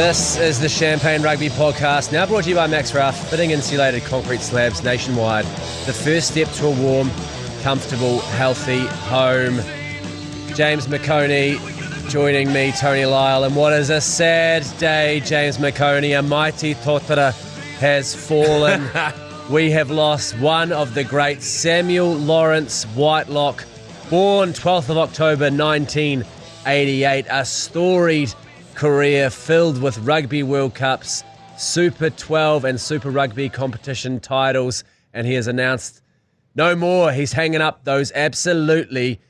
This is the Champagne Rugby Podcast, now brought to you by Max Ruff, fitting insulated concrete slabs nationwide. The first step to a warm, comfortable, healthy home. James McOnie joining me, Tony Lyall, and what is a sad day, James McOnie. A mighty totara has fallen. We have lost one of the great, Samuel Lawrence Whitelock, born 12th of October 1988, a storied career filled with Rugby World Cups, Super 12 and Super Rugby competition titles, and he has announced no more. He's hanging up those absolutely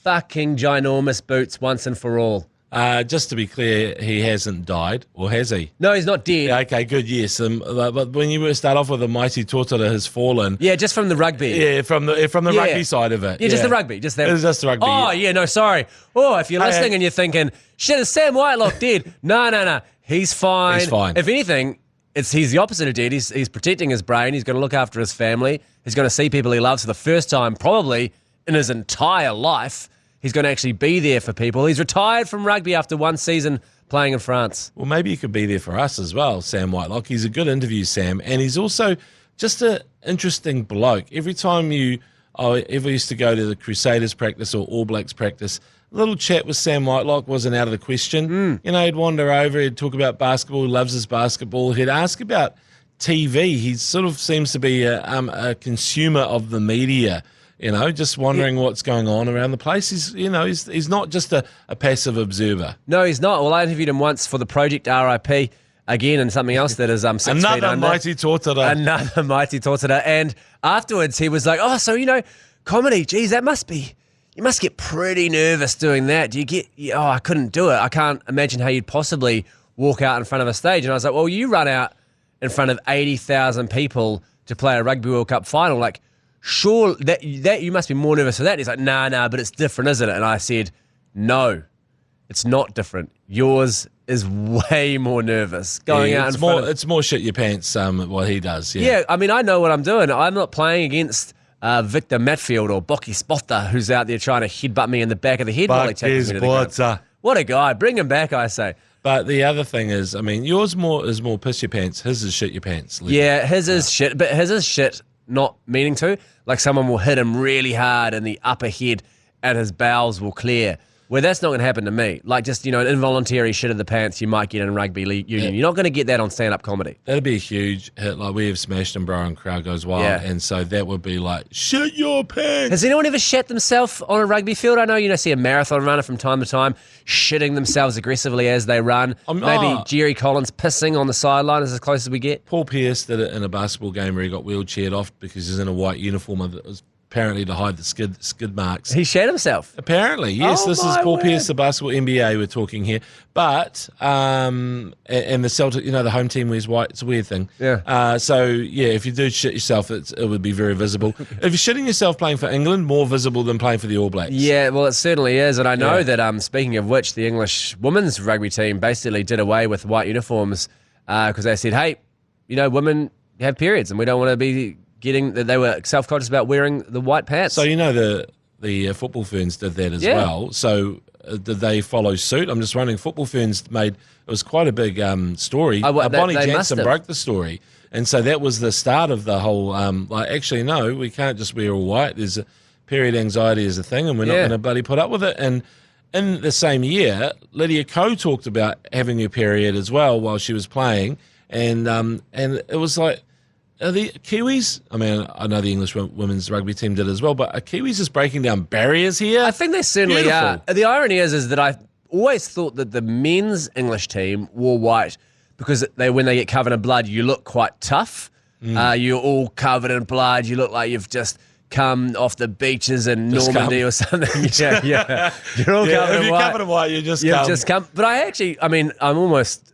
fucking ginormous boots once and for all. Just to be clear, he hasn't died, or has he? No, he's not dead. Yeah, okay, good, yes. But when you start off with the mighty Totara has fallen. Yeah, just from the rugby. Yeah, from the rugby side of it. Yeah, just the rugby. Just that. It's just the rugby. Oh, yeah, no, sorry. Oh, if you're listening and you're thinking, shit, is Sam Whitelock dead? No. He's fine. He's fine. If anything, he's the opposite of dead. He's protecting his brain. He's going to look after his family. He's going to see people he loves for the first time probably in his entire life. He's going to actually be there for people. He's retired from rugby after one season playing in France. Well, maybe he could be there for us as well, Sam Whitelock. He's a good interview, Sam, and he's also just an interesting bloke. Every time I ever used to go to the Crusaders practice or All Blacks practice, a little chat with Sam Whitelock wasn't out of the question. You know, he'd wander over, he'd talk about basketball, he loves his basketball. He'd ask about TV. He sort of seems to be a consumer of the media. You know, just wondering what's going on around the place. He's not just a passive observer. No, he's not. Well, I interviewed him once for the Project RIP, again, and something else that is 6 feet under. Another mighty Totara. Another mighty Totara. And afterwards he was like, oh, so, comedy, geez, you must get pretty nervous doing that. I couldn't do it. I can't imagine how you'd possibly walk out in front of a stage. And I was like, well, you run out in front of 80,000 people to play a Rugby World Cup final, like, sure, that you must be more nervous for that. He's like, nah, but it's different, isn't it? And I said, no, it's not different. Yours is way more nervous. Going out in front of... It's more shit your pants, what he does. Yeah, I mean, I know what I'm doing. I'm not playing against Victor Matfield or Bocky Spotta, who's out there trying to headbutt me in the back of the head while he takes me to the ground. What a guy. Bring him back, I say. But the other thing is, I mean, yours is more piss your pants. His is shit your pants. Yeah, his is shit, but his is shit not meaning to. Like someone will hit him really hard in the upper head and his bowels will clear. Where that's not going to happen to me. Like just, an involuntary shit of the pants you might get in rugby league union. You're not going to get that on stand-up comedy. That'd be a huge hit. Like we have smashed and bro and crowd goes wild. Yeah. And so that would be like, shit your pants. Has anyone ever shat themselves on a rugby field? I know, see a marathon runner from time to time shitting themselves aggressively as they run. Maybe Jerry Collins pissing on the sideline is as close as we get. Paul Pierce did it in a basketball game where he got wheelchaired off because he's in a white uniform that was apparently to hide the skid marks. He shat himself? Apparently, yes. Oh, this is Paul Pierce, the basketball NBA we're talking here. But, and the Celtic, the home team wears white. It's a weird thing. Yeah. If you do shit yourself, it would be very visible. If you're shitting yourself playing for England, more visible than playing for the All Blacks. Yeah, well, it certainly is. And I know that, speaking of which, the English women's rugby team basically did away with white uniforms because they said, hey, women have periods and we don't want to be... they were self-conscious about wearing the white pants. So the football ferns did that as well. So did they follow suit? I'm just wondering. Football ferns it was quite a big story. Bonnie Jansen broke the story, and so that was the start of the whole. Actually, no, we can't just wear all white. There's period anxiety is a thing, and we're not going to bloody put up with it. And in the same year, Lydia Ko talked about having her period as well while she was playing, and it was like. Are the Kiwis, I mean, I know the English women's rugby team did as well, but are Kiwis just breaking down barriers here? I think they certainly are. The irony is that I always thought that the men's English team wore white because when they get covered in blood, you look quite tough. You're all covered in blood. You look like you've just come off the beaches in Normandy or something. Yeah. You're all covered in white. If you're covered in white, you've just come. But I'm almost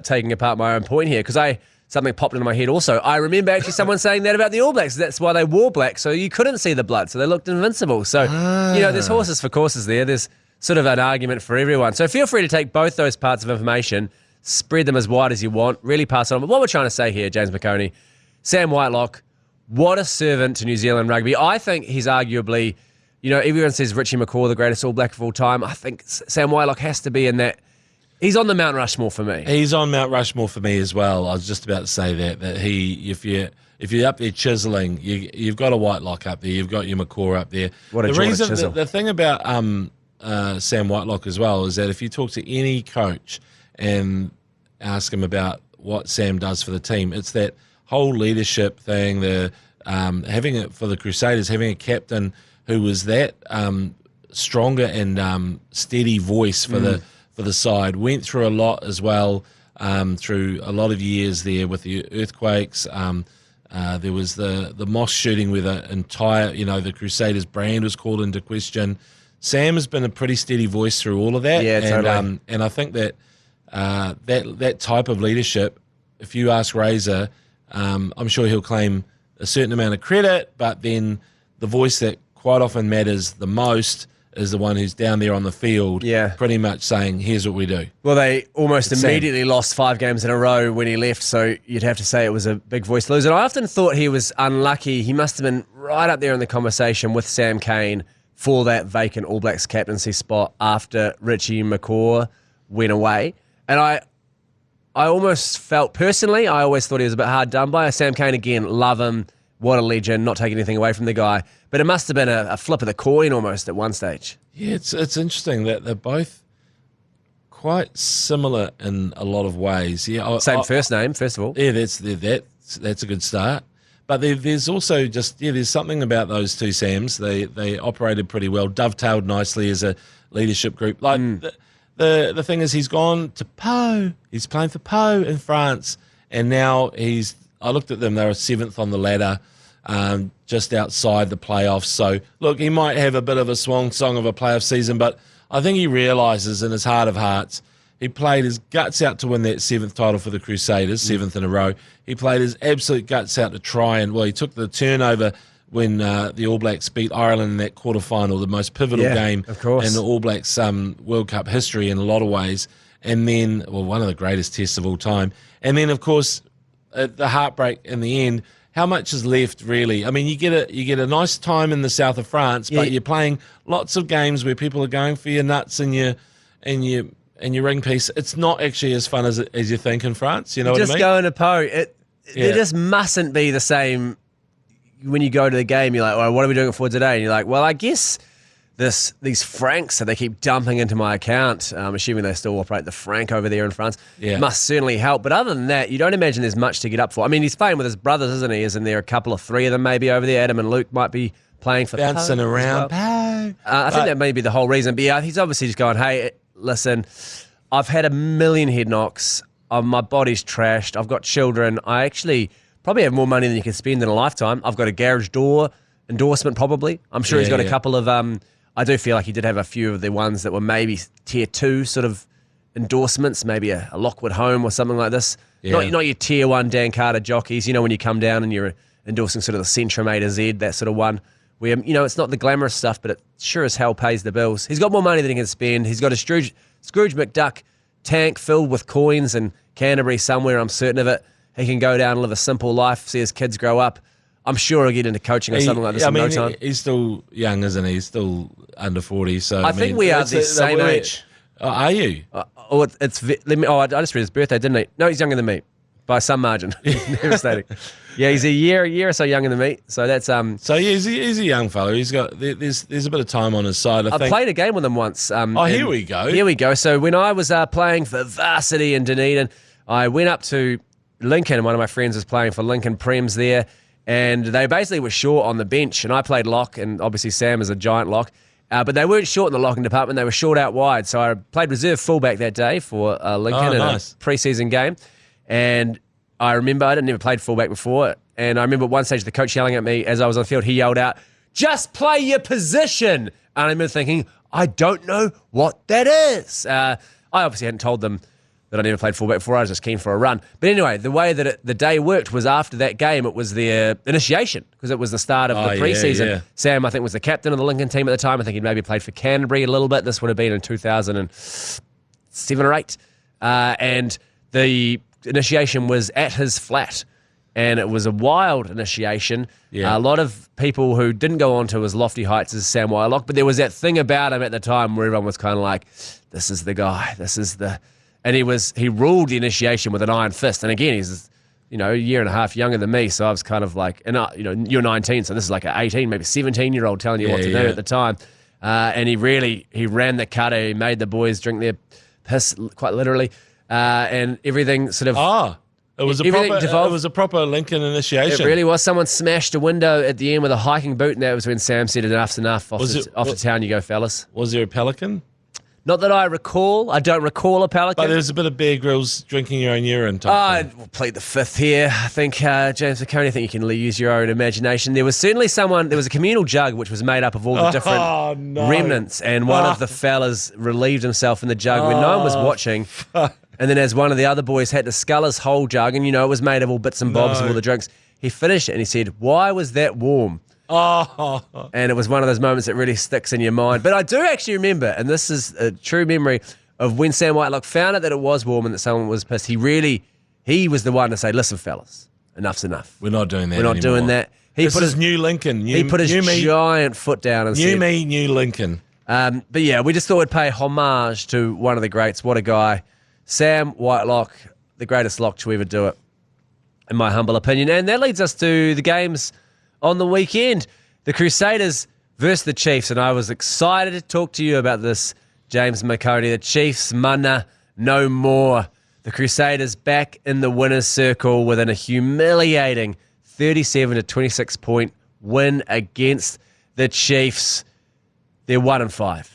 taking apart my own point here because something popped into my head also. I remember actually someone saying that about the All Blacks. That's why they wore black, so you couldn't see the blood, so they looked invincible. So, there's horses for courses there. There's sort of an argument for everyone. So feel free to take both those parts of information, spread them as wide as you want, really pass it on. But what we're trying to say here, James McOnie, Sam Whitelock, what a servant to New Zealand rugby. I think he's arguably, everyone says Richie McCaw, the greatest All Black of all time. I think Sam Whitelock has to be in that He's on the Mount Rushmore for me. He's on Mount Rushmore for me as well. I was just about to say that he, if you're up there chiseling, you've got a Whitelock up there, you've got your McCaw up there. What a chisel. The thing about Sam Whitelock as well is that if you talk to any coach and ask him about what Sam does for the team, it's that whole leadership thing, the having it for the Crusaders, having a captain who was that stronger and steady voice for the side. Went through a lot as well, through a lot of years there with the earthquakes. There was the mosque shooting where the entire, the Crusaders brand was called into question. Sam has been a pretty steady voice through all of that. Yeah, totally. And I think that that type of leadership, if you ask Razor, I'm sure he'll claim a certain amount of credit, but then the voice that quite often matters the most is the one who's down there on the field, pretty much saying, here's what we do. Well, they almost immediately lost 5 games in a row when he left, so you'd have to say it was a big voice to lose. And I often thought he was unlucky. He must have been right up there in the conversation with Sam Cane for that vacant All Blacks captaincy spot after Richie McCaw went away. And I almost felt, personally, I always thought he was a bit hard done by. Sam Cane, again, love him. What a legend, not taking anything away from the guy. But it must have been a flip of the coin almost at one stage. Yeah, it's interesting that they're both quite similar in a lot of ways. Yeah, Same first name, first of all. Yeah, that's a good start. But there's also just, there's something about those two Sams. They operated pretty well, dovetailed nicely as a leadership group. Like the thing is, he's gone to Pau. He's playing for Pau in France. And now I looked at them, they were 7th on the ladder, just outside the playoffs. So, look, he might have a bit of a swan song of a playoff season, but I think he realises in his heart of hearts, he played his guts out to win that 7th title for the Crusaders, 7th in a row. He played his absolute guts out to try and, he took the turnover when the All Blacks beat Ireland in that quarterfinal, the most pivotal game of course, in the All Blacks World Cup history in a lot of ways. And then, one of the greatest tests of all time. And then, of course, the heartbreak in the end. How much is left, really? I mean, you get a nice time in the south of France, but you're playing lots of games where people are going for your nuts and your ring piece. It's not actually as fun as you think in France. You know what I mean? Just going to Pau, it just mustn't be the same. When you go to the game, you're like, "Well, what are we doing it for today?" And you're like, "Well, I guess these francs that they keep dumping into my account, assuming they still operate the franc over there in France, must certainly help." But other than that, you don't imagine there's much to get up for. I mean, he's playing with his brothers, isn't he? Isn't there a 3 of them maybe over there? Adam and Luke might be playing for bouncing Pau around. Well. I think that may be the whole reason. But he's obviously just going, "Hey, listen, I've had a million head knocks. My body's trashed. I've got children. I actually probably have more money than you can spend in a lifetime. I've got a garage door endorsement probably. I'm sure he's got a couple of... I do feel like he did have a few of the ones that were maybe tier 2 sort of endorsements, maybe a Lockwood Home or something like this. Not your tier 1 Dan Carter jockeys, when you come down and you're endorsing sort of the Centrum A to Z, that sort of one, where, it's not the glamorous stuff, but it sure as hell pays the bills. He's got more money than he can spend. He's got a Scrooge McDuck tank filled with coins in Canterbury somewhere, I'm certain of it. He can go down and live a simple life, see his kids grow up. I'm sure he'll get into coaching or something like this in no time. He's still young, isn't he? He's still under 40. So I think we are the same age. Are you? I just read his birthday, didn't he? No, he's younger than me by some margin. Devastating. Yeah, he's a year or so younger than me. So that's So he's a young fellow. He's got there's a bit of time on his side. I think. played a game with him once. Here we go. Here we go. So when I was playing for Varsity in Dunedin, I went up to Lincoln, and one of my friends was playing for Lincoln Prems there. And they basically were short on the bench, and I played lock, and obviously Sam is a giant lock. But they weren't short in the locking department, they were short out wide. So I played reserve fullback that day for Lincoln in a pre-season game. And I remember, I'd never played fullback before, and I remember at one stage the coach yelling at me as I was on the field, he yelled out, "Just play your position!" And I remember thinking, I don't know what that is. I obviously hadn't told them that I never played fullback before. I was just keen for a run. But anyway, the way that the day worked was after that game, it was their initiation because it was the start of the preseason. Yeah. Sam, I think, was the captain of the Lincoln team at the time. I think he'd maybe played for Canterbury a little bit. This would have been in 2007 or 8. And the initiation was at his flat. And it was a wild initiation. Yeah. A lot of people who didn't go on to as lofty heights as Sam Whitelock, but there was that thing about him at the time where everyone was kind of like, this is the guy. This is the And he ruled the initiation with an iron fist. And again, he's, a year and a half younger than me. So I was kind of like, and you're 19, so this is like an 18, maybe 17-year-old telling you what to do at the time. And he ran the cutter. He made the boys drink their piss, quite literally. And everything sort of... It was a proper Lincoln initiation. It really was. Someone smashed a window at the end with a hiking boot, and that was when Sam said, enough's enough. Off to town you go, fellas. Was there a pelican? Not that I recall. I don't recall a pelican. But there's a bit of Bear Grylls drinking your own urine. We'll plead the fifth here. I think, James McOnie, I think you can use your own imagination. There was certainly there was a communal jug which was made up of all the different remnants, and one of the fellas relieved himself in the jug when no one was watching. And then as one of the other boys had to scull his whole jug, and it was made of all bits and bobs of all the drinks, he finished it and he said, "Why was that warm?" And it was one of those moments that really sticks in your mind. But I do actually remember, and this is a true memory, of when Sam Whitelock found out that it was warm and that someone was pissed. He was the one to say, "Listen, fellas, enough's enough. We're not doing that anymore. Doing that." This is New Lincoln. He put his giant foot down and said... New Lincoln. But yeah, we just thought we'd pay homage to one of the greats. What a guy. Sam Whitelock, the greatest lock to ever do it, in my humble opinion. And that leads us to the games on the weekend. The Crusaders versus the Chiefs. And I was excited to talk to you about this, James McOnie. The Chiefs, mana, no more. The Crusaders back in the winner's circle within a humiliating 37-26 point win against the Chiefs. They're 1-5.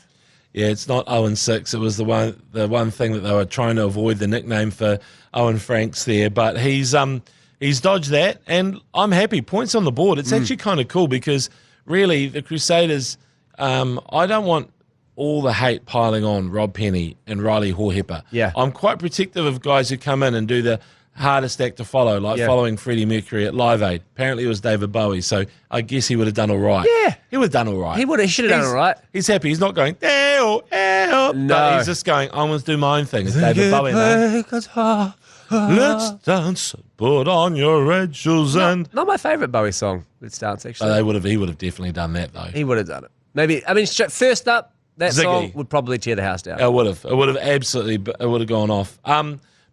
Yeah, it's not 0-6. It was the one thing that they were trying to avoid, the nickname for Owen Franks there. But he's dodged that, and I'm happy. Points on the board. It's actually kind of cool because really the Crusaders, I don't want all the hate piling on Rob Penny and Riley Hohepa. Yeah. I'm quite protective of guys who come in and do the hardest act to follow, like following Freddie Mercury at Live Aid. Apparently it was David Bowie, so I guess he would have done all right. Yeah. He would have done all right. He should have done all right. He's happy. He's not going, no. But he's just going, I'm going to do my own thing. It's David Bowie now. Let's dance, put on your red shoes and... Not my favourite Bowie song, Let's Dance, actually. He would have definitely done that, though. He would have done it. Maybe, first up, that Ziggy song would probably tear the house down. It would have. It would have absolutely, it would have gone off.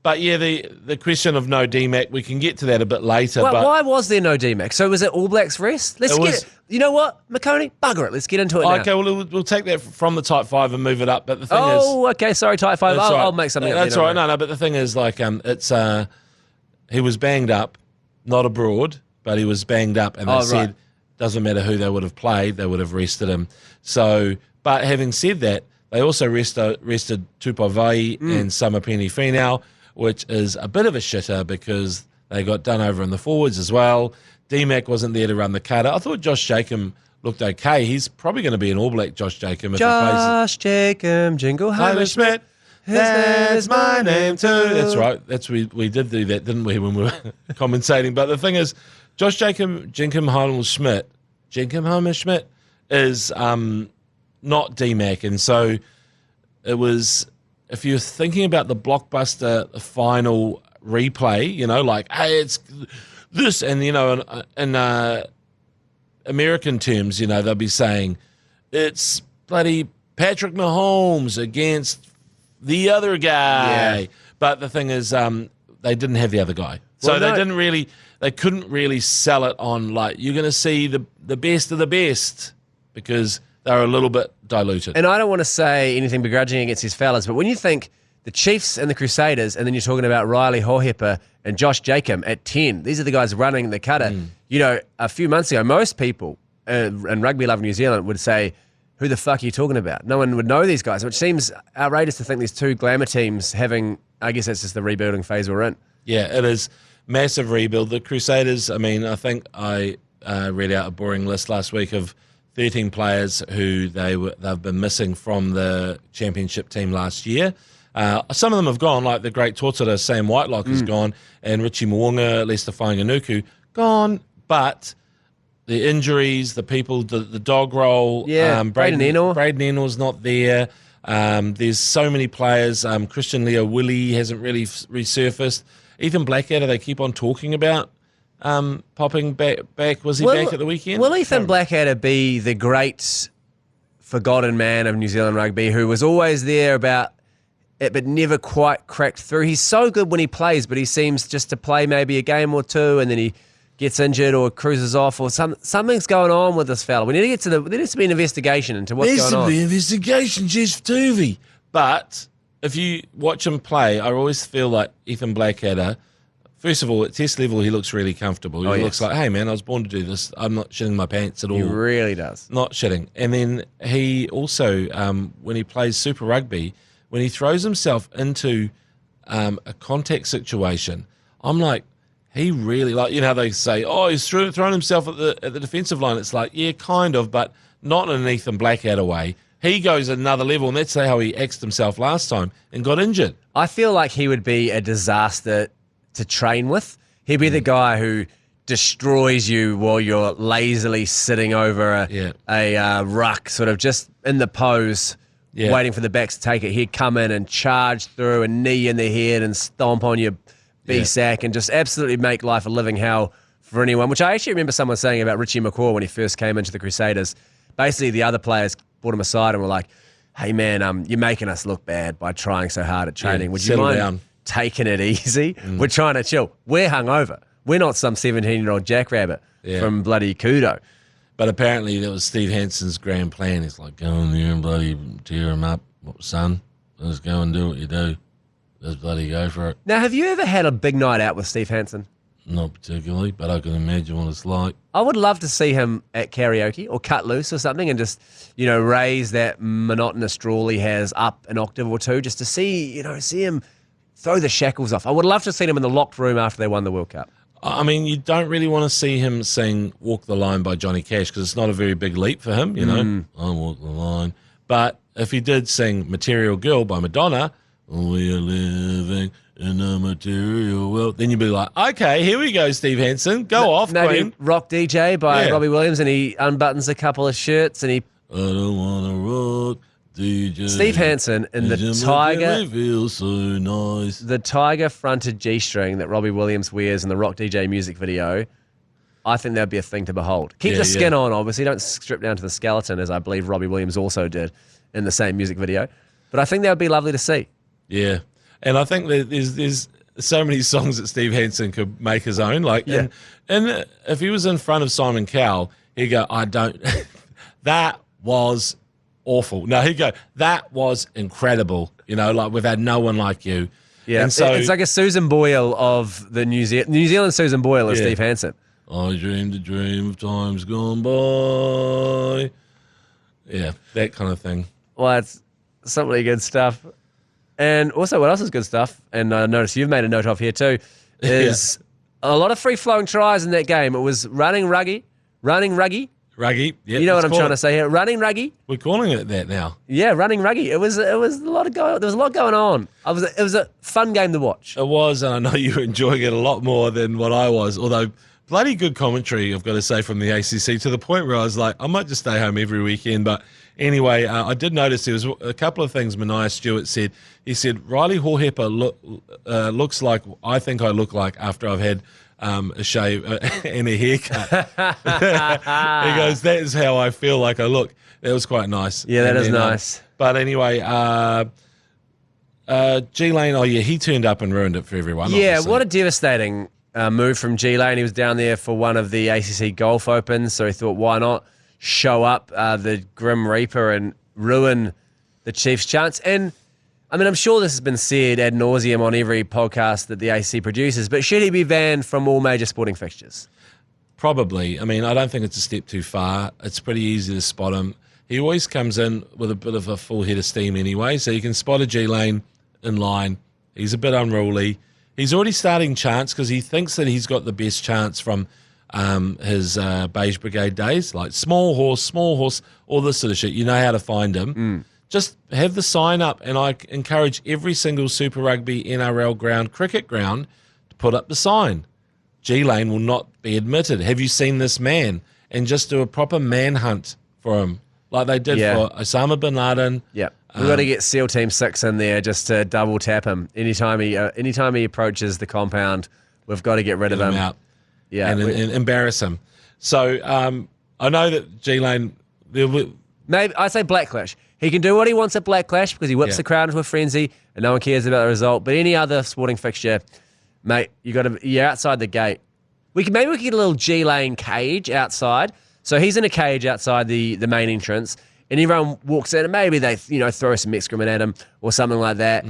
But yeah, the question of no DMAC, we can get to that a bit later. Well, but why was there no DMAC? So was it All Blacks rest? Let's get it. You know what, McOnie? Bugger it. Let's get into it now. Okay, well, we'll take that from the Type 5 and move it up. But the thing is... okay, sorry, Type 5. I'll make something up. That's all right. No, but the thing is, like, he was banged up, not abroad, but he was banged up, and they said, doesn't matter who they would have played, they would have rested him. So, but having said that, they also rested Tupavai and Samapeni Finau, which is a bit of a shitter because they got done over in the forwards as well. DMAC wasn't there to run the cutter. I thought Josh Jacob looked okay. He's probably going to be an All Black, Josh Jacob. Josh Jacob, Jingle Homer Schmidt. That's my name too. That's right. We did do that, didn't we, when we were commentating? But the thing is, Josh Jacob, Jinkum Homer Schmidt is not DMAC, and so it was. If you're thinking about the blockbuster final replay, like, hey, it's this, and in American terms, they'll be saying it's bloody Patrick Mahomes against the other guy. Yeah. But the thing is, they didn't have the other guy, so they couldn't really sell it on, like, you're going to see the best of the best, because they're a little bit diluted. And I don't want to say anything begrudging against these fellas, but when you think the Chiefs and the Crusaders, and then you're talking about Riley Hohepa and Josh Jacob at 10, these are the guys running the cutter. A few months ago, most people in rugby love New Zealand would say, who the fuck are you talking about? No one would know these guys, which seems outrageous to think these two glamour teams having, I guess that's just the rebuilding phase we're in. Yeah, it is massive rebuild. The Crusaders, I mean, I think I read out a boring list last week of 13 players who they've been missing from the championship team last year. Some of them have gone, like the great Totara, Sam Whitelock is gone, and Richie Mwonga, Lester Whainganuku, gone. But the injuries, the people, the dog roll, Braden Enor's not there. There's so many players. Christian Leo Willie hasn't really resurfaced. Ethan Blackadder, they keep on talking about popping back. Was he back at the weekend? Will Ethan Blackadder be the great forgotten man of New Zealand rugby who was always there about but never quite cracked through. He's so good when he plays, but he seems just to play maybe a game or two and then he gets injured or cruises off or something's going on with this fella. There needs to be an investigation into what's going on. There needs to be an investigation, Jeff Tuvey. But if you watch him play, I always feel like Ethan Blackadder, first of all, at test level, he looks really comfortable. He looks like, hey, man, I was born to do this. I'm not shitting my pants at all. He really does. Not shitting. And then he also, when he plays Super Rugby, when he throws himself into a contact situation, I'm like, he really, like, you know how they say, oh, he's thrown himself at the defensive line. It's like, yeah, kind of, but not in an Ethan Blackadder way. He goes another level, and that's how he axed himself last time and got injured. I feel like he would be a disaster to train with. He'd be the guy who destroys you while you're lazily sitting over a ruck, sort of just in the pose, waiting for the backs to take it. He'd come in and charge through a knee in the head and stomp on your B-sack and just absolutely make life a living hell for anyone, which I actually remember someone saying about Richie McCaw when he first came into the Crusaders. Basically, the other players brought him aside and were like, hey, man, you're making us look bad by trying so hard at training. Would you mind taking it easy? We're trying to chill. We're hungover. We're not some 17-year-old jackrabbit from bloody Kudo. But apparently that was Steve Hansen's grand plan. He's like, go in there and bloody tear him up, son. Let's go and do what you do. Let's bloody go for it. Now, have you ever had a big night out with Steve Hansen? Not particularly, but I can imagine what it's like. I would love to see him at karaoke or cut loose or something and just, raise that monotonous drawl he has up an octave or two just to see him throw the shackles off. I would love to see him in the locked room after they won the World Cup. I mean, you don't really want to see him sing Walk the Line by Johnny Cash because it's not a very big leap for him, I walk the line. But if he did sing Material Girl by Madonna, we are living in a material world, then you'd be like, okay, here we go, Steve Hansen. Go off, maybe Queen. Rock DJ by Robbie Williams, and he unbuttons a couple of shirts and he... I don't want to rock DJ. Steve Hansen in the Tiger... Feels so nice. The Tiger-fronted G-string that Robbie Williams wears in the Rock DJ music video, I think that'd be a thing to behold. Keep the skin on, obviously. Don't strip down to the skeleton, as I believe Robbie Williams also did in the same music video. But I think that would be lovely to see. Yeah. And I think that there's so many songs that Steve Hansen could make his own. Like, and if he was in front of Simon Cowell, he'd go, that was awful. No, he'd go, that was incredible. Like, we've had no one like you. Yeah, and so it's like a Susan Boyle of the New Zealand Susan Boyle of Steve Hansen. I dreamed a dream of times gone by. Yeah, that kind of thing. Well, it's some really good stuff. And also, what else is good stuff, and I notice you've made a note of here too, is a lot of free-flowing tries in that game. It was running ruggy. Ruggy, yeah. You know what I'm trying to say here? Running ruggy. We're calling it that now. Yeah, running ruggy. There was a lot going on. It was a fun game to watch. It was, and I know you were enjoying it a lot more than what I was, although bloody good commentary, I've got to say, from the ACC, to the point where I was like, I might just stay home every weekend. But anyway, I did notice there was a couple of things Mania Stewart said. He said, Riley Horhepper looks like I think I look like after I've had a shave and a haircut. He goes, that is how I feel like I look. That was quite nice. Yeah, that is nice. But anyway, G-Lane, he turned up and ruined it for everyone. Yeah, obviously. What a devastating move from G-Lane. He was down there for one of the ACC Golf Opens, so he thought, why not show up the Grim Reaper and ruin the Chiefs' chance? And I mean, I'm sure this has been said ad nauseum on every podcast that the ACC produces, but should he be banned from all major sporting fixtures? Probably. I mean, I don't think it's a step too far. It's pretty easy to spot him. He always comes in with a bit of a full head of steam anyway, so you can spot a G-Lane in line. He's a bit unruly. He's already starting chants because he thinks that he's got the best chants from his Beige Brigade days, like small horse, all this sort of shit. You know how to find him. Just have the sign up, and I encourage every single Super Rugby, NRL ground, cricket ground to put up the sign. G-Lane will not be admitted. Have you seen this man? And just do a proper manhunt for him, like they did for Osama bin Laden. Yeah, we've got to get SEAL Team 6 in there just to double tap him. Anytime he approaches the compound, we've got to get rid of him. Out. Yeah, and embarrass him. So I know that G-Lane... Maybe I'd say Blacklash. He can do what he wants at Black Clash because he whips the crowd into a frenzy and no one cares about the result. But any other sporting fixture, mate, you're outside the gate. Maybe we could get a little G-Lane cage outside. So he's in a cage outside the main entrance, and everyone walks in, and maybe they throw some excrement at him or something like that,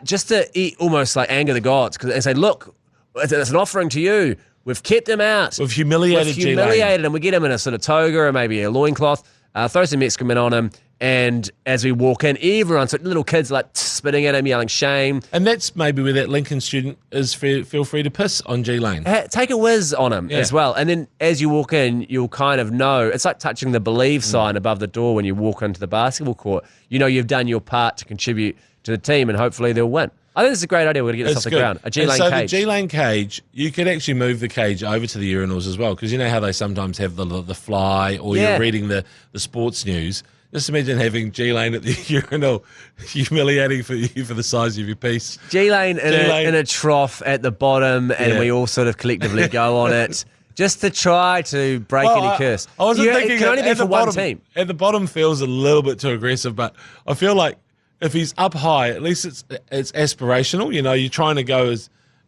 just to almost like anger the gods and say, look, it's an offering to you. We've kept him out. We've humiliated him. We get him in a sort of toga or maybe a loincloth, throw some excrement on him, and as we walk in, everyone's little kids like spitting at him, yelling shame. And that's maybe where that Lincoln student is. Feel free to piss on G-Lane. Take a whiz on him as well. And then as you walk in, you'll kind of know. It's like touching the Believe sign above the door when you walk into the basketball court. You know you've done your part to contribute to the team, and hopefully they'll win. I think this is a great idea. We're going to get this off the ground. A G-Lane cage. So the G-Lane cage, you could actually move the cage over to the urinals as well, because you know how they sometimes have the fly, or you're reading the sports news. Just imagine having G-Lane at the urinal, humiliating for you for the size of your piece. G-Lane in a trough at the bottom, and we all sort of collectively go on it, just to try to break any curse. I wasn't thinking it can only be for one team. At the bottom feels a little bit too aggressive, but I feel like if he's up high, at least it's aspirational. You know, you're trying to go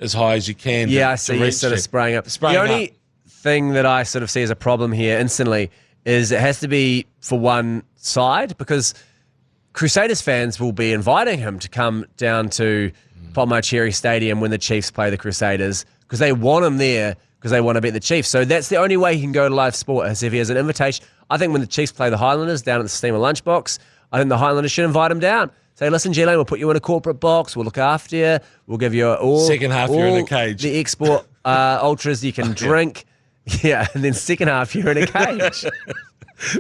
as high as you can. Yeah, I see you sort of spraying up. The only thing that I sort of see as a problem here instantly is it has to be for one side, because Crusaders fans will be inviting him to come down to Potmocherry Stadium when the Chiefs play the Crusaders, because they want him there because they want to beat the Chiefs. So that's the only way he can go to live sport, is if he has an invitation. I think when the Chiefs play the Highlanders down at the Steamer Lunchbox, I think the Highlanders should invite him down. Say, listen, G-Lane, we'll put you in a corporate box. We'll look after you. We'll give you all. Second half, you're in a cage. The export ultras you can drink. Yeah, and then second half, you're in a cage.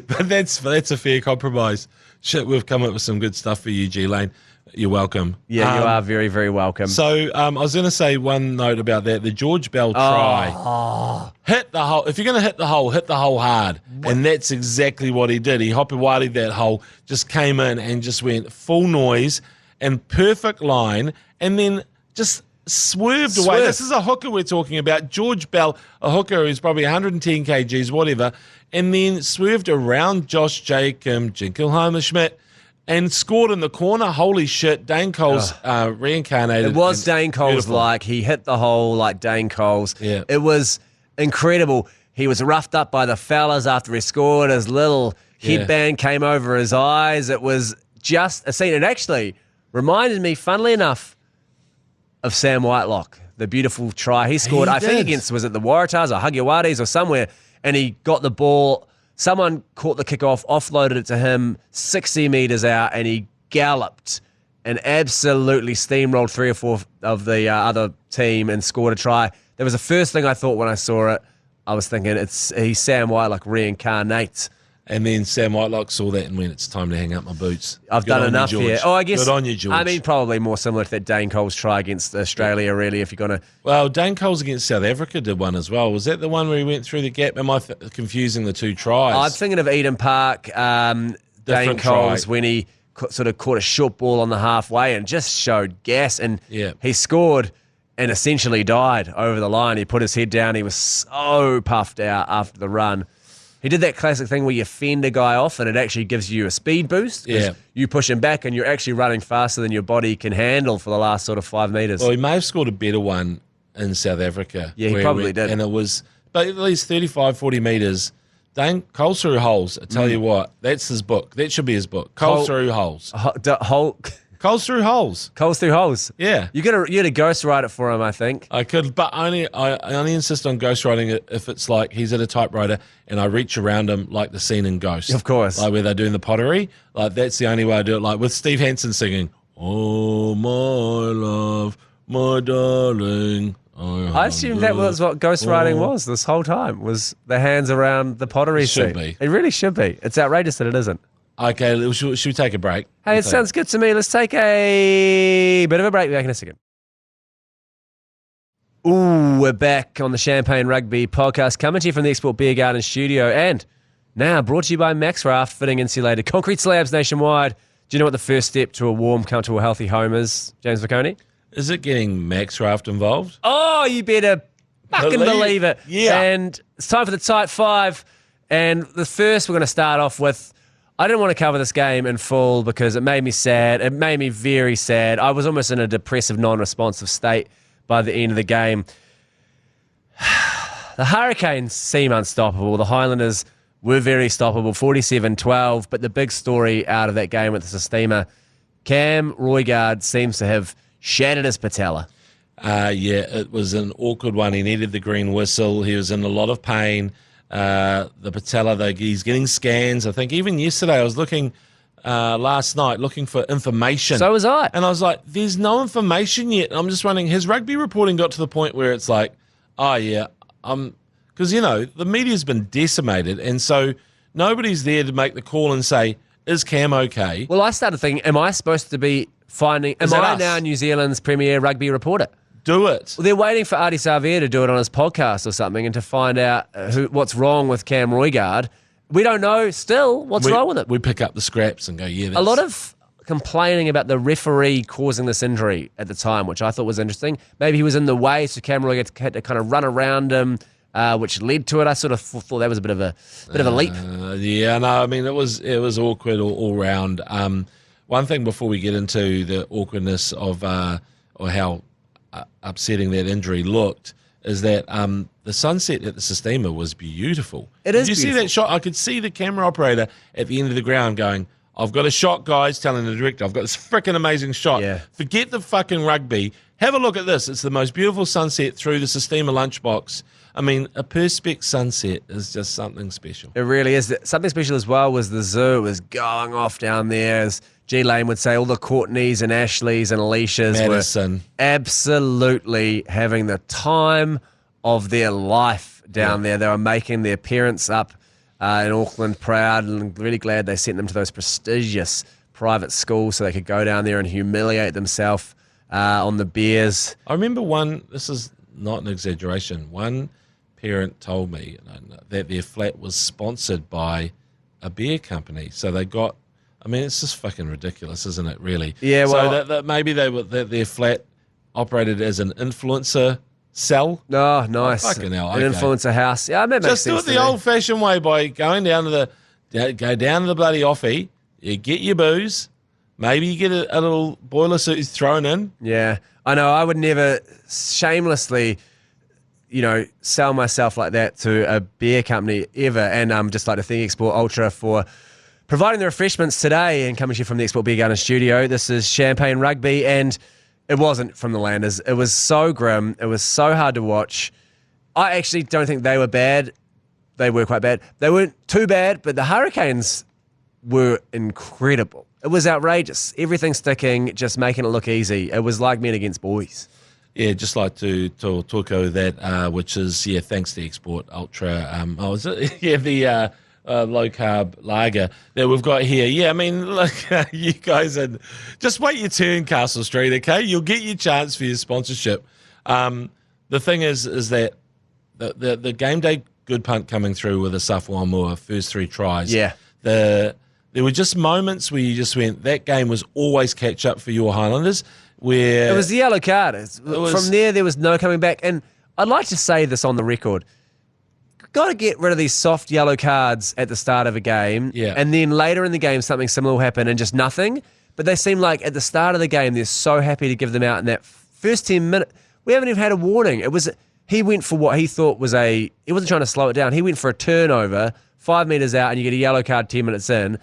But that's a fair compromise. Shit, we've come up with some good stuff for you, G-Lane. You're welcome. Yeah, you are very, very welcome. So I was going to say one note about that. The George Bell try. Hit the hole. If you're going to hit the hole hard. And that's exactly what he did. He hoppy-waddied that hole, just came in and just went full noise and perfect line, and then just swerved away. This is a hooker we're talking about. George Bell, a hooker who's probably 110 kgs, whatever, and then swerved around Josh Jacob, Jinkelheimer Schmidt, and scored in the corner. Holy shit, Dane Cole's reincarnated. It was Dane Cole's like. He hit the hole like Dane Cole's. Yeah. It was incredible. He was roughed up by the fellas after he scored. His little headband came over his eyes. It was just a scene. It actually reminded me, funnily enough, of Sam Whitelock, the beautiful try he scored. I think against, was it the Waratahs or Hagiwatis or somewhere, and he got the ball. Someone caught the kickoff, offloaded it to him 60 metres out, and he galloped and absolutely steamrolled 3 or 4 of the other team and scored a try. That was the first thing I thought when I saw it. I was thinking, he's Sam Whitelock reincarnates. And then Sam Whitelock saw that and went, it's time to hang up my boots. I've done enough here. Oh, I guess. Good on you, George. I mean, probably more similar to that Dane Cole's try against Australia, really, if you're going to. Well, Dane Cole's against South Africa did one as well. Was that the one where he went through the gap? Am I confusing the two tries? I'm thinking of Eden Park, Dane Cole's, when he sort of caught a short ball on the halfway and just showed gas. And he scored and essentially died over the line. He put his head down. He was so puffed out after the run. He did that classic thing where you fend a guy off and it actually gives you a speed boost. Yeah. You push him back and you're actually running faster than your body can handle for the last sort of 5 metres. Well, he may have scored a better one in South Africa. Yeah, he probably did. And it was, but at least 35, 40 metres. Dane Cole through holes. I tell you what, that's his book. That should be his book. Cole through holes. Coles through holes. Coles through holes. Yeah. You had to ghostwrite it for him, I think. I could, but I only insist on ghostwriting it if it's like he's at a typewriter and I reach around him like the scene in Ghost. Of course. Like where they're doing the pottery. Like that's the only way I do it. Like with Steve Hansen singing, "Oh, my love, my darling." I assumed that was what ghostwriting was this whole time, was the hands around the pottery scene. Should be. It really should be. It's outrageous that it isn't. Okay, should we take a break? Hey, it sounds good to me. Let's take a bit of a break. Back in a second. Ooh, we're back on the Champagne Rugby Podcast, coming to you from the Export Beer Garden studio, and now brought to you by Max Raft, fitting insulated concrete slabs nationwide. Do you know what the first step to a warm, comfortable, healthy home is, James McOnie? Is it getting Max Raft involved? Oh, you better fucking believe it. Yeah. And it's time for the Tight 5. And the first we're going to start off with, I didn't want to cover this game in full because it made me sad. It made me very sad. I was almost in a depressive, non-responsive state by the end of the game. The Hurricanes seem unstoppable. The Highlanders were very stoppable, 47-12. But the big story out of that game with the steamer, Cam Roigard seems to have shattered his patella. Yeah, it was an awkward one. He needed the green whistle. He was in a lot of pain. The patella, he's getting scans. I think even yesterday I was looking, last night, looking for information. So was I. And I was like, there's no information yet. I'm just wondering, his rugby reporting got to the point where it's like, oh yeah, because, the media's been decimated. And so nobody's there to make the call and say, is Cam okay? Well, I started thinking, am I supposed to be am I now New Zealand's premier rugby reporter? Do it. Well, they're waiting for Adi Savia to do it on his podcast or something and to find out what's wrong with Cam Roigard. We don't know still what's wrong with it. We pick up the scraps and go, yeah. A lot of complaining about the referee causing this injury at the time, which I thought was interesting. Maybe he was in the way, so Cam Roigard had to kind of run around him, which led to it. I sort of thought that was a bit of a leap. Yeah, no, I mean it was awkward all round. One thing before we get into the awkwardness of or how upsetting that injury looked is that the sunset at the Sistema was beautiful. It is. Did you see that shot? I could see the camera operator at the end of the ground going, I've got a shot, guys, telling the director, I've got this freaking amazing shot. Yeah. Forget the fucking rugby. Have a look at this. It's the most beautiful sunset through the Sistema lunchbox. I mean, a Perspex sunset is just something special. It really is. Something special as well was the zoo. It was going off down there, as G Lane would say. All the Courtneys and Ashleys and Alicias Madison were absolutely having the time of their life down there. They were making their parents up in Auckland proud, and really glad they sent them to those prestigious private schools so they could go down there and humiliate themselves on the beers. I remember this is not an exaggeration, one parent told me that their flat was sponsored by a beer company. So they got, I mean, it's just fucking ridiculous, isn't it, really? Yeah, well. So that maybe their flat operated as an influencer cell. Oh, nice. Oh, fucking hell, An influencer house. Yeah, that makes just sense. Do it the old-fashioned way by going down to the bloody offie, you get your booze, maybe you get a little boiler suit thrown in. Yeah, I know. I would never shamelessly, sell myself like that to a beer company ever. And just like to thank Export Ultra for providing the refreshments today and coming to you from the Export Beer Garden studio. This is Champagne Rugby, and it wasn't from the Landers. It was so grim. It was so hard to watch. I actually don't think they were bad. They were quite bad. They weren't too bad, but the Hurricanes were incredible. It was outrageous. Everything sticking, just making it look easy. It was like men against boys. Yeah, just like to talk over that, which is, thanks to Export Ultra. The low carb lager that we've got here. Yeah, I mean, look, you guys, just wait your turn, Castle Street, okay? You'll get your chance for your sponsorship. The thing is that the game day good punt coming through with a Safuamua first 3 tries. Yeah. There were just moments where you just went, that game was always catch up for your Highlanders. Where it was the yellow card. From there was no coming back. And I'd like to say this on the record. Got to get rid of these soft yellow cards at the start of a game. Yeah. And then later in the game, something similar will happen and just nothing. But they seem like at the start of the game, they're so happy to give them out in that first 10 minutes. We haven't even had a warning. He went for what he thought was he wasn't trying to slow it down. He went for a turnover, 5 metres out, and you get a yellow card 10 minutes in.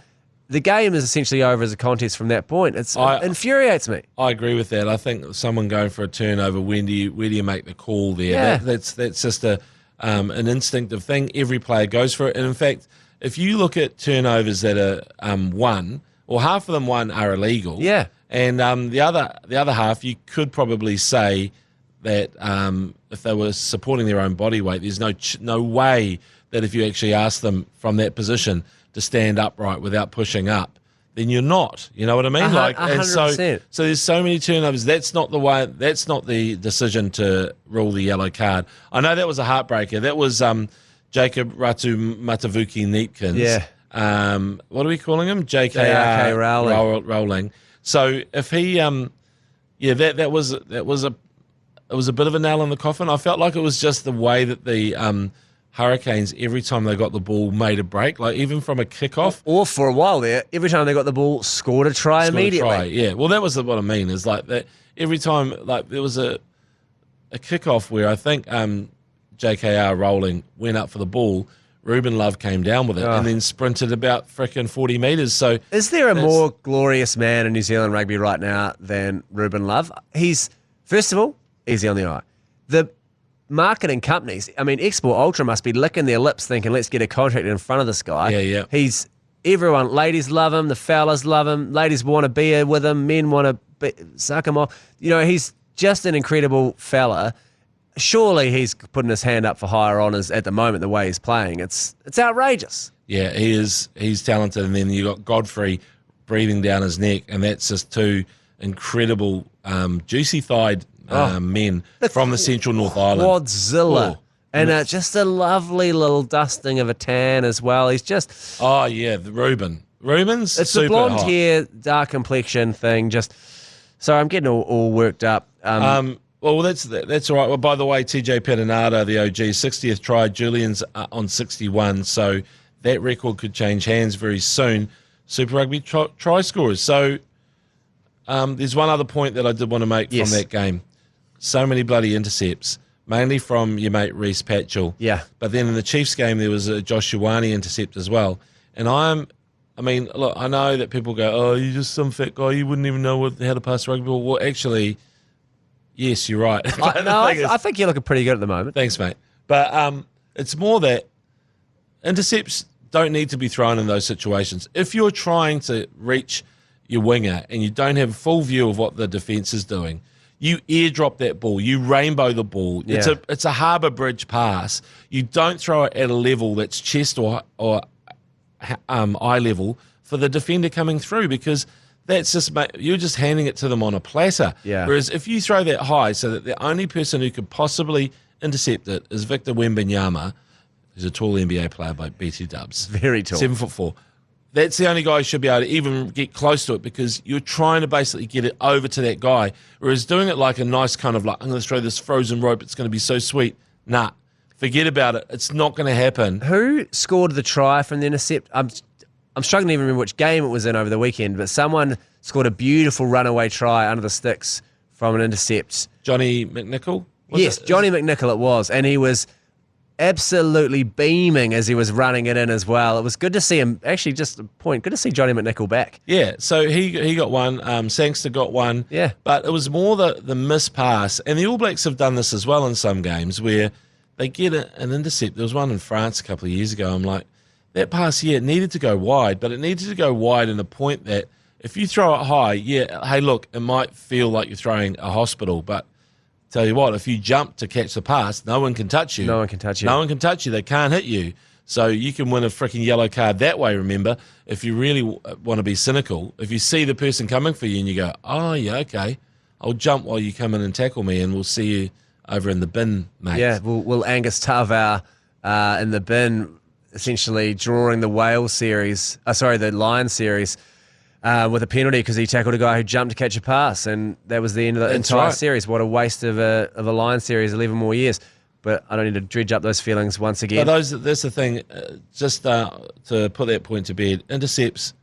The game is essentially over as a contest from that point. It infuriates me. I agree with that. I think someone going for a turnover, where do you make the call there? Yeah. That's just an instinctive thing. Every player goes for it. And in fact, if you look at turnovers that are won, or half of them won are illegal. Yeah. And the other half, you could probably say that if they were supporting their own body weight, there's no way that if you actually ask them from that position to stand upright without pushing up, then you're not. You know what I mean? 100%. So there's so many turnovers. That's not the way. That's not the decision to rule the yellow card. I know that was a heartbreaker. That was Jacob Ratu Matavuki Neatkins. Yeah. What are we calling him? JKR Rowling. So if he, that was a bit of a nail in the coffin. I felt like it was just the way that the Hurricanes, every time they got the ball, made a break, like even from a kickoff. Or for a while there, every time they got the ball, scored a try immediately. Yeah, well, that was what I mean, is like that every time, like there was a kickoff where I think JKR Rolling went up for the ball, Ruben Love came down with it and then sprinted about frickin' 40 metres. So is there a more glorious man in New Zealand rugby right now than Ruben Love? He's, first of all, easy on the eye. The marketing companies, I mean, Export Ultra must be licking their lips thinking, let's get a contract in front of this guy. Yeah. He's, everyone, ladies love him, the fellas love him, ladies want to be with him, men want to suck him off. You know, he's just an incredible fella. Surely he's putting his hand up for higher honours at the moment, the way he's playing. It's outrageous. Yeah, he is. He's talented. And then you got Godfrey breathing down his neck, and that's just two incredible, juicy-thighed men from the Central North Island. Quadzilla. And just a lovely little dusting of a tan as well. He's just... Oh, yeah, the Ruben's it's super the blonde hot. hair, dark complexion thing. Just... Sorry, I'm getting all worked up. Well, that's all right. Well, by the way, TJ Petinado, the OG, 60th try. Julian's on 61, so that record could change hands very soon. Super Rugby try scorers. So there's one other point that I did want to make from that game. So many bloody intercepts, mainly from your mate Reece Patchell. Yeah. But then in the Chiefs game, there was a Josh Ioane intercept as well. And I mean, look, I know that people go, oh, you're just some fat guy. You wouldn't even know how to pass rugby ball. Well, actually... Yes, you're right. I think you're looking pretty good at the moment. Thanks, mate. But it's more that intercepts don't need to be thrown in those situations. If you're trying to reach your winger and you don't have a full view of what the defence is doing, you airdrop that ball, you rainbow the ball. Yeah. It's a harbour bridge pass. You don't throw it at a level that's chest or eye level for the defender coming through, because that's just, you're just handing it to them on a platter. Yeah. Whereas if you throw that high so that the only person who could possibly intercept it is Victor Wembanyama, who's a tall NBA player by BT Dubs. Very tall. 7'4". That's the only guy who should be able to even get close to it, because you're trying to basically get it over to that guy. Whereas doing it like a nice kind of like, I'm going to throw this frozen rope, it's going to be so sweet. Nah, forget about it. It's not going to happen. Who scored the try from the intercept? I'm struggling to even remember which game it was in over the weekend, but someone scored a beautiful runaway try under the sticks from an intercept. Johnny McNichol? Yes, Johnny McNichol it was, and he was absolutely beaming as he was running it in as well. It was good to see him, actually, just a point, good to see Johnny McNichol back. Yeah, so he got one, Sangster got one, yeah, but it was more the miss pass, and the All Blacks have done this as well in some games where they get an intercept. There was one in France a couple of years ago. I'm like, that pass here, it needed to go wide, but it needed to go wide in a point that if you throw it high, yeah, hey, look, it might feel like you're throwing a hospital, but tell you what, if you jump to catch the pass, no one can touch you. No one can touch you. No one can touch you. They can't hit you. So you can win a freaking yellow card that way, remember, if you really want to be cynical. If you see the person coming for you and you go, oh, yeah, okay, I'll jump while you come in and tackle me, and we'll see you over in the bin, mate. Yeah, we'll Angus Tarvar in the bin, essentially drawing the Lion series with a penalty because he tackled a guy who jumped to catch a pass, and that was the end of the entire series. What a waste of a Lion series, 11 more years. But I don't need to dredge up those feelings once again. But that's the thing, just to put that point to bed, intercepts,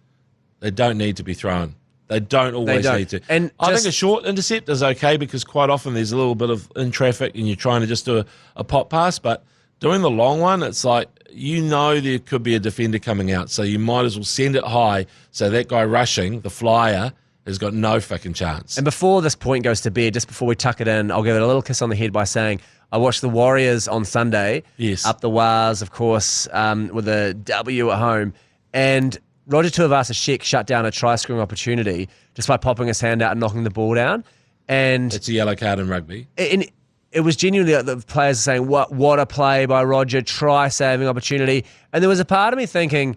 they don't need to be thrown. They don't always need to. And I think a short intercept is okay, because quite often there's a little bit of in traffic and you're trying to just do a pop pass, but doing the long one, it's like, there could be a defender coming out, so you might as well send it high so that guy rushing, the flyer, has got no fucking chance. And before this point goes to bed, just before we tuck it in, I'll give it a little kiss on the head by saying I watched the Warriors on Sunday, up the Wars, of course, with a W at home, and Roger Tuivasa-Sheck shut down a try-scoring opportunity just by popping his hand out and knocking the ball down. And it's a yellow card in rugby. It was genuinely the players saying, what a play by Roger, try-saving opportunity. And there was a part of me thinking,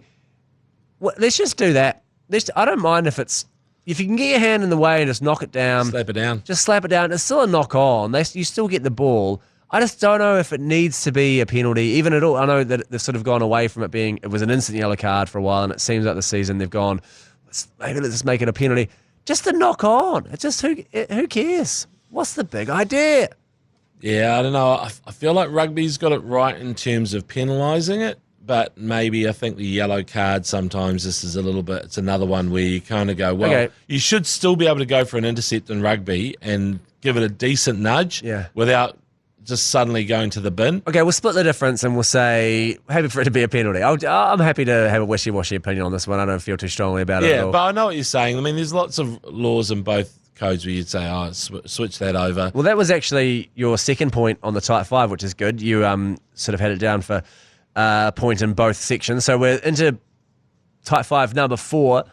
let's just do that. I don't mind if you can get your hand in the way and just knock it down. Slap it down. Just slap it down. It's still a knock-on. You still get the ball. I just don't know if it needs to be a penalty, even at all. I know that they've sort of gone away from it was an instant yellow card for a while, and it seems like the season they've gone, maybe let's just make it a penalty. Just a knock-on. It's just, who cares? What's the big idea? Yeah, I don't know. I feel like rugby's got it right in terms of penalising it, but maybe I think the yellow card sometimes this is a little bit, it's another one where you kind of go, well, you should still be able to go for an intercept in rugby and give it a decent nudge without just suddenly going to the bin. Okay, we'll split the difference and we'll say happy for it to be a penalty. I'm happy to have a wishy-washy opinion on this one. I don't feel too strongly about it at all. Yeah, but I know what you're saying. I mean, there's lots of laws in both codes where you'd say, switch that over. Well, that was actually your second point on the Type 5, which is good. You sort of had it down for a point in both sections. So we're into Type 5 number 4,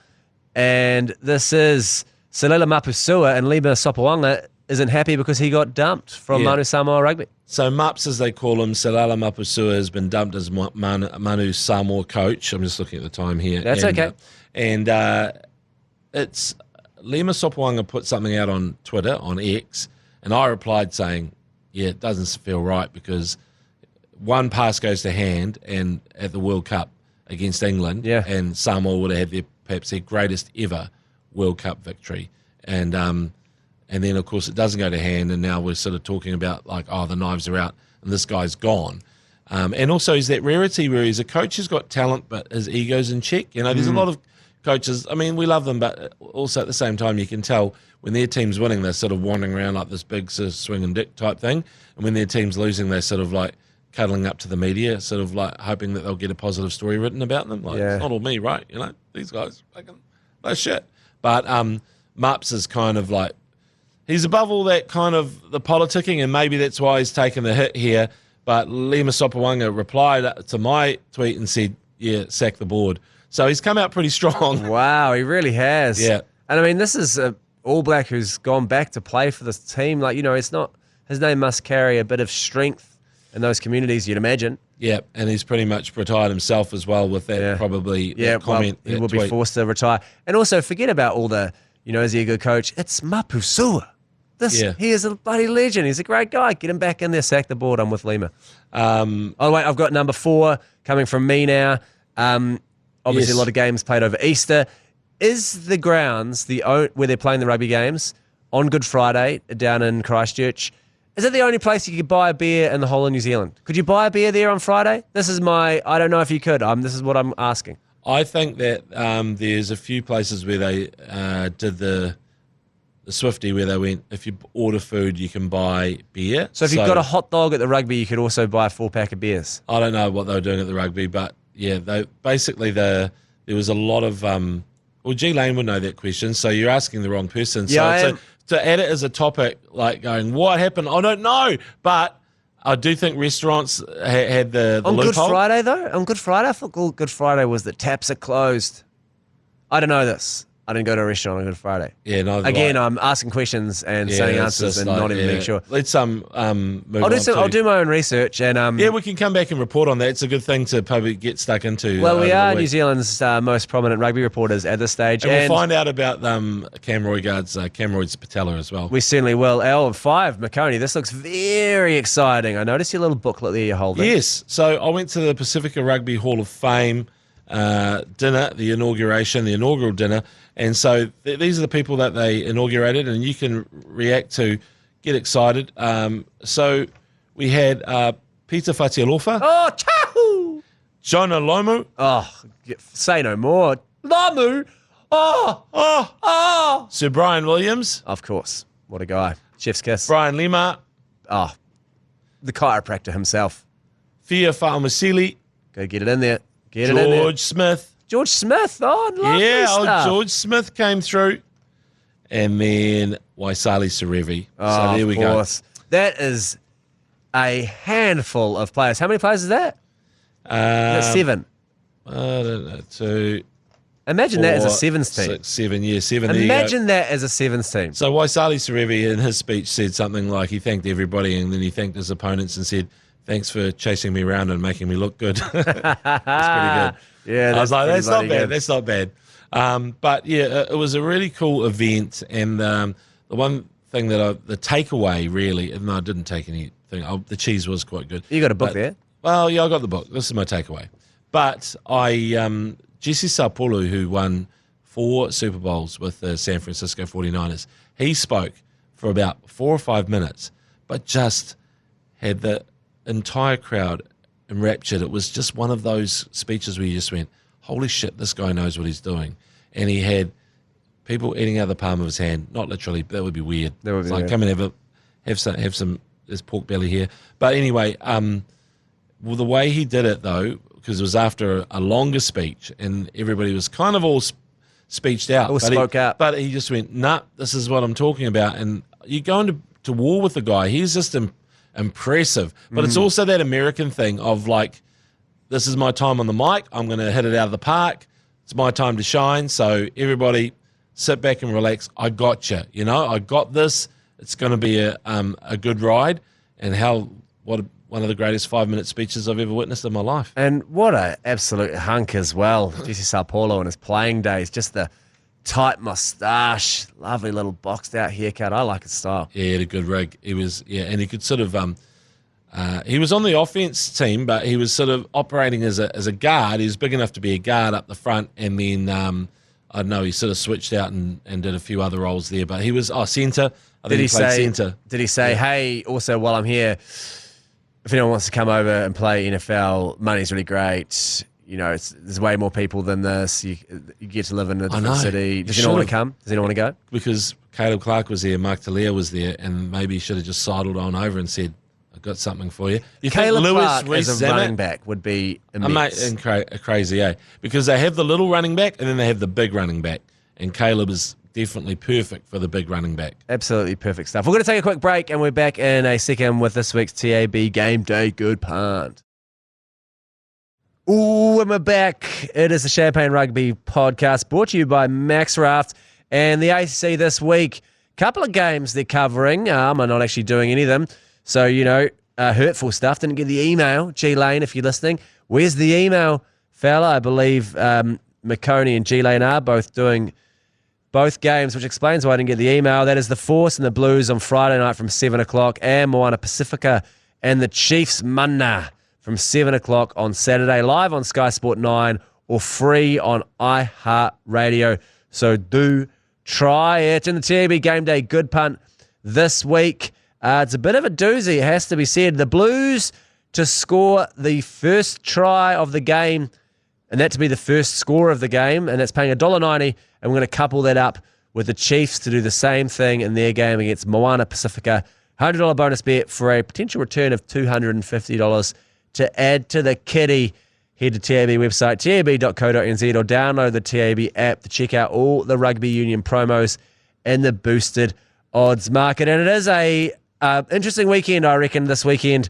and this is Salela Mapusua and Lima Sopawanga isn't happy because he got dumped from Manu Samoa Rugby. So Mups, as they call him, Salela Mapusua has been dumped as Manu Samoa coach. I'm just looking at the time here. That's okay. And it's Lima Sopawanga put something out on Twitter, on X, and I replied saying, yeah, it doesn't feel right because one pass goes to hand and at the World Cup against England, and Samoa would have had perhaps their greatest ever World Cup victory. And then, of course, it doesn't go to hand, and now we're sort of talking about, like, oh, the knives are out, and this guy's gone. And also, he's that rarity where he's a coach who's got talent, but his ego's in check. You know, there's a lot of coaches, I mean, we love them, but also at the same time, you can tell when their team's winning, they're sort of wandering around like this big sort of swinging dick type thing. And when their team's losing, they're sort of like cuddling up to the media, sort of like hoping that they'll get a positive story written about them. Like, it's not all me, right? You know, these guys, fucking, no shit. But Mups is kind of like, he's above all that kind of the politicking, and maybe that's why he's taken the hit here. But Lima Sopawanga replied to my tweet and said, yeah, sack the board. So he's come out pretty strong. Wow, he really has. Yeah. And I mean, this is an All Black who's gone back to play for this team. Like, you know, it's not, his name must carry a bit of strength in those communities, you'd imagine. Yeah, and he's pretty much retired himself as well with that probably that comment. Well, he will be forced to retire. And also, forget about all the, you know, is he a good coach? It's Mapusua. He is a bloody legend. He's a great guy. Get him back in there, sack the board. I'm with Lima. Oh, wait, I've got number 4 coming from me now. Obviously, a lot of games played over Easter. Is the grounds where they're playing the rugby games on Good Friday down in Christchurch, is it the only place you could buy a beer in the whole of New Zealand? Could you buy a beer there on Friday? This is I don't know if you could. This is what I'm asking. I think that there's a few places where they did the Swifty where they went, if you order food, you can buy beer. So if you've got a hot dog at the rugby, you could also buy a 4-pack of beers. I don't know what they were doing at the rugby, but yeah, there was a lot of G Lane would know that question, so you're asking the wrong person. So to add it as a topic, like going, what happened? I don't know, but I do think restaurants had the on loophole. Good Friday though. On Good Friday, I thought Good Friday was that taps are closed. I don't know this. I didn't go to a restaurant on Good Friday. Yeah, no. Again, I'm asking questions and saying answers and not even being sure. Let's move I'll do my own research and we can come back and report on that. It's a good thing to probably get stuck into. Well, we are New Zealand's most prominent rugby reporters at this stage, and we'll find out about Cam Royd's patella as well. We certainly will. L5 McOnie. This looks very exciting. I noticed your little booklet there you're holding. Yes. So I went to the Pacifica Rugby Hall of Fame dinner, the inaugural dinner. And so these are the people that they inaugurated, and you can react to, get excited. So we had Peter Fatialofa. Oh, Chahu! Jonah Lomu. Oh, say no more. Lomu! Oh! Sir Brian Williams. Of course. What a guy. Chef's kiss. Brian Lima. Oh, the chiropractor himself. Fia Fa'amasili. Go get it in there. George Smith. George Smith, lovely stuff. George Smith came through. And then Waisali Serevi. Oh, so there we go. That is a handful of players. How many players is that? 7. I don't know, 2. Imagine 4, that as a sevens team. 6, 7, 7. Imagine that as a sevens team. So Waisali Serevi in his speech said something like he thanked everybody and then he thanked his opponents and said, thanks for chasing me around and making me look good. That's pretty good. Yeah, I was like, that's not bad. Good. That's not bad. But yeah, it was a really cool event. And the one thing that the takeaway really, and I didn't take anything. The cheese was quite good. You got a book there? Well, yeah, I got the book. This is my takeaway. But Jesse Sapolu, who won 4 Super Bowls with the San Francisco 49ers, he spoke for about 4 or 5 minutes, but just had the entire crowd enraptured. It was just one of those speeches where you just went, holy shit, this guy knows what he's doing. And he had people eating out of the palm of his hand. Not literally, that would be weird. That would be like, come and have some. There's pork belly here. But anyway, well, the way he did it though, because it was after a longer speech, and everybody was kind of all speeched out. All spoke out. But he just went, nah, this is what I'm talking about. And you go into war with the guy. He's just impressive. But it's also that American thing of like, this is my time on the mic. I'm going to hit it out of the park. It's my time to shine. So everybody sit back and relax. I got you. You know, I got this. It's going to be a good ride. And one of the greatest 5-minute speeches I've ever witnessed in my life. And what an absolute hunk as well. Jesse Sao Paulo in his playing days. Just the tight moustache, lovely little boxed out haircut. I like his style. Yeah, he had a good rig. He was, and he could sort of, he was on the offense team, but he was sort of operating as a guard. He was big enough to be a guard up the front, and then, I don't know, he sort of switched out and did a few other roles there, but he was, centre. I think he played centre. Did he say, hey, also while I'm here, if anyone wants to come over and play NFL, money's really great. You know, there's way more people than this. You get to live in a different city. Does anyone want to come? Does anyone want to go? Because Caleb Clark was there, Mark Talia was there, and maybe he should have just sidled on over and said, I've got something for you. Caleb Clark as a running back would be immense. Crazy, eh? Because they have the little running back and then they have the big running back. And Caleb is definitely perfect for the big running back. Absolutely perfect stuff. We're going to take a quick break and we're back in a second with this week's TAB Game Day Good Punt. Ooh, and we're back. It is the Champagne Rugby Podcast brought to you by Max Raft and the ACC this week. Couple of games they're covering. I'm not actually doing any of them. So, hurtful stuff. Didn't get the email. G Lane, if you're listening. Where's the email, fella? I believe McOnie and G Lane are both doing both games, which explains why I didn't get the email. That is the Force and the Blues on Friday night from 7 o'clock, and Moana Pacifica and the Chiefs Mana from 7 o'clock on Saturday, live on Sky Sport 9 or free on iHeartRadio. So do try it. In the TAB Game Day Good Punt this week, it's a bit of a doozy, it has to be said. The Blues to score the first try of the game, and that to be the first score of the game, and that's paying $1.90, and we're going to couple that up with the Chiefs to do the same thing in their game against Moana Pacifica. $100 bonus bet for a potential return of $250 to add to the kitty. Head to TAB website, tab.co.nz, or download the TAB app to check out all the rugby union promos in the boosted odds market. And it is a interesting weekend, I reckon, this weekend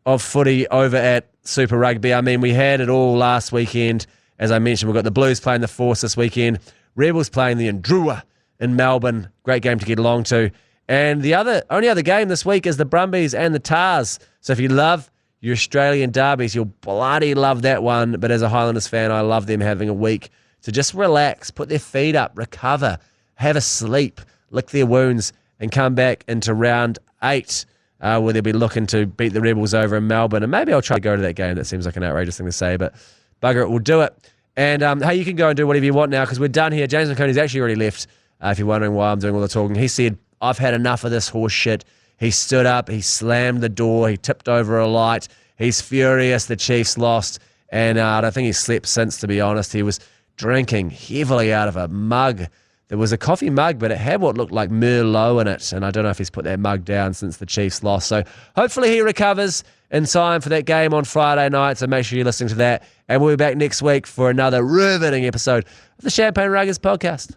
of footy over at Super Rugby. I mean, we had it all last weekend. As I mentioned, we've got the Blues playing the Force this weekend. Rebels playing the Ndrua in Melbourne. Great game to get along to. And the only other game this week is the Brumbies and the Tars. So if you love your Australian derbies, you'll bloody love that one. But as a Highlanders fan, I love them having a week to just relax, put their feet up, recover, have a sleep, lick their wounds, and come back into round 8, where they'll be looking to beat the Rebels over in Melbourne. And maybe I'll try to go to that game. That seems like an outrageous thing to say, but bugger it, we'll do it. And hey, you can go and do whatever you want now because we're done here. James McOnie's actually already left. If you're wondering why I'm doing all the talking, he said, I've had enough of this horse shit. He stood up, he slammed the door, he tipped over a light. He's furious the Chiefs lost, and I don't think he's slept since, to be honest. He was drinking heavily out of a mug. There was a coffee mug, but it had what looked like Merlot in it, and I don't know if he's put that mug down since the Chiefs lost. So hopefully he recovers in time for that game on Friday night, so make sure you're listening to that. And we'll be back next week for another riveting episode of the Champagne Ruggers Podcast.